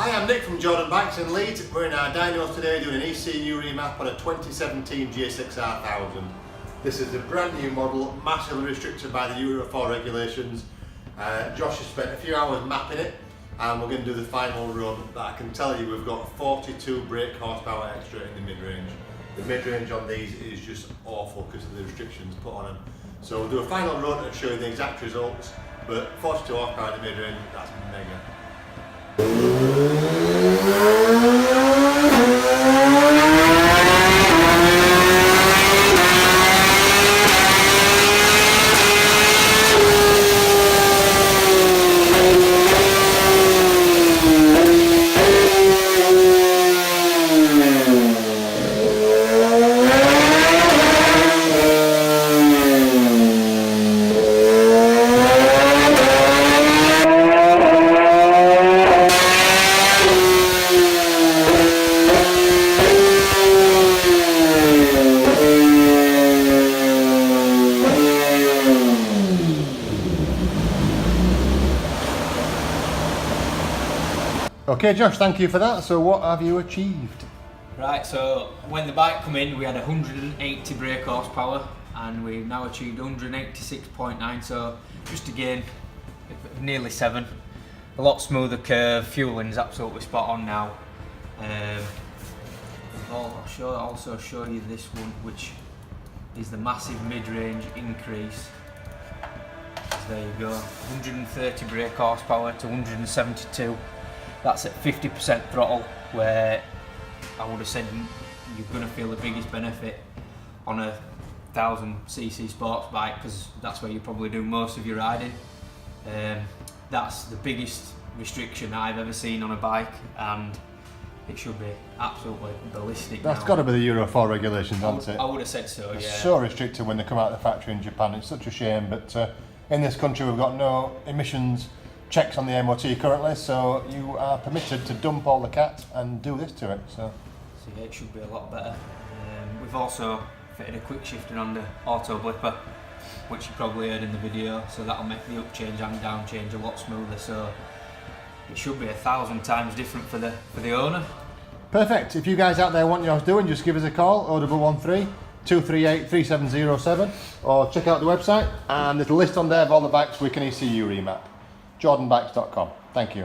Hi, I'm Nick from Jordan Bikes in Leeds. We're in our dynos today doing an Ecu Remap on a 2017 GSXR1000. This is a brand new model, massively restricted by the Euro 4 regulations. Josh has spent a few hours mapping it and we're going to do the final run, but I can tell you we've got 42 brake horsepower extra in the mid-range. The mid-range on these is just awful because of the restrictions put on them. So we'll do a final run and show you the exact results, but 42 horsepower in the mid-range, that's mega. Okay Josh, thank you for that. So what have you achieved? Right, so when the bike come in we had 180 brake horsepower and we've now achieved 186.9, so just again nearly 7. A lot smoother curve, fueling's absolutely spot on now. I'll also show you this one, which is the massive mid-range increase. So there you go, 130 brake horsepower to 172. That's at 50% throttle, where I would have said you're going to feel the biggest benefit on a 1000cc sports bike, because that's where you probably do most of your riding. That's the biggest restriction I've ever seen on a bike, and it should be absolutely ballistic. That's got to be the Euro 4 regulations, hasn't it? I would have said so, yeah. It's so restricted when they come out of the factory in Japan. It's such a shame, but in this country we've got no emissions checks on the MOT currently, so you are permitted to dump all the cat and do this to it. So yeah, it should be a lot better. We've also fitted a quick shifter on the auto blipper, which you probably heard in the video, so that'll make the up change and down change a lot smoother, so it should be 1,000 times different for the owner. Perfect. If you guys out there want yours doing, just give us a call, 0113 238 3707, or check out the website and there's a list on there of all the bikes we can ECU remap. jordanbikes.com. Thank you.